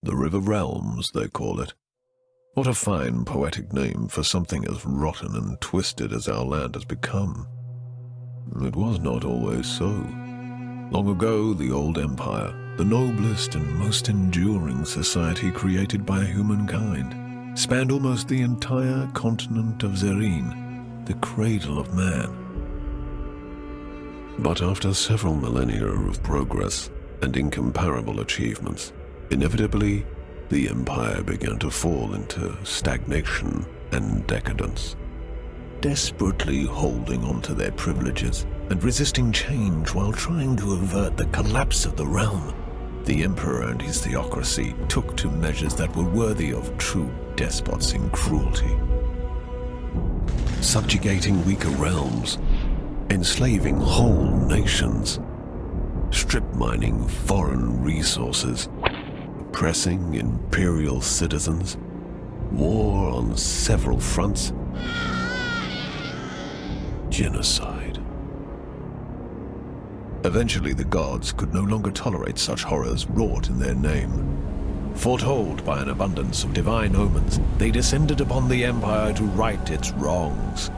The River Realms, they call it. What a fine poetic name for something as rotten and twisted as our land has become. It was not always so. Long ago, the old empire, the noblest and most enduring society created by humankind, spanned almost the entire continent of Zerine, the cradle of man. But after several millennia of progress and incomparable achievements, inevitably, the empire began to fall into stagnation and decadence. Desperately holding on to their privileges and resisting change while trying to avert the collapse of the realm, the emperor and his theocracy took to measures that were worthy of true despots in cruelty. Subjugating weaker realms, enslaving whole nations, strip-mining foreign resources, oppressing imperial citizens, war on several fronts, genocide. Eventually, the gods could no longer tolerate such horrors wrought in their name. Foretold by an abundance of divine omens, they descended upon the empire to right its wrongs.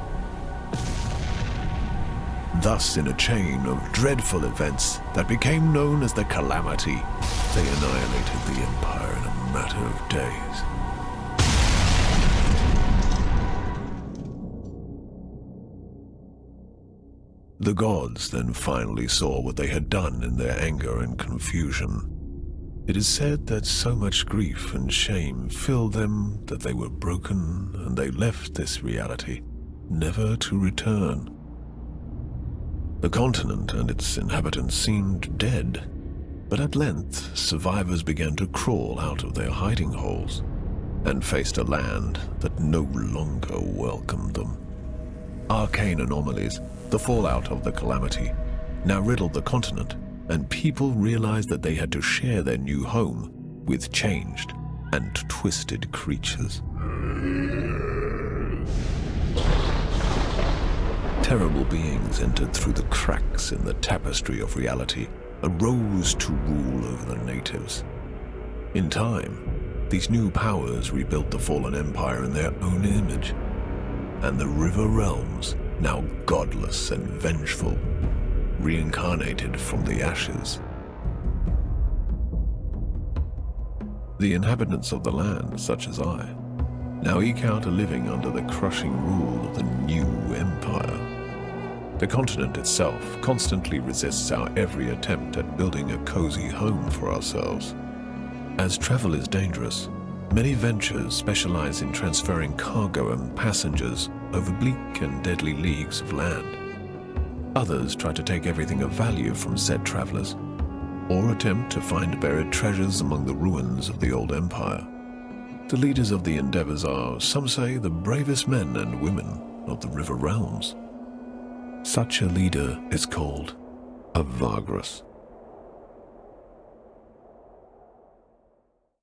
Thus, in a chain of dreadful events that became known as the Calamity, they annihilated the empire in a matter of days. The gods then finally saw what they had done in their anger and confusion. It is said that so much grief and shame filled them that they were broken and they left this reality, never to return. The continent and its inhabitants seemed dead, but at length survivors began to crawl out of their hiding holes and faced a land that no longer welcomed them. Arcane anomalies, the fallout of the Calamity, now riddled the continent, and people realized that they had to share their new home with changed and twisted creatures. Terrible beings entered through the cracks in the tapestry of reality, arose to rule over the natives. In time, these new powers rebuilt the fallen empire in their own image, and the River Realms, now godless and vengeful, reincarnated from the ashes. The inhabitants of the land, such as I, now eke out a living under the crushing rule of the new empire. The continent itself constantly resists our every attempt at building a cozy home for ourselves. As travel is dangerous, many ventures specialize in transferring cargo and passengers over bleak and deadly leagues of land. Others try to take everything of value from said travelers, or attempt to find buried treasures among the ruins of the old empire. The leaders of the endeavors are, some say, the bravest men and women of the River Realms. Such a leader is called a Vagrus.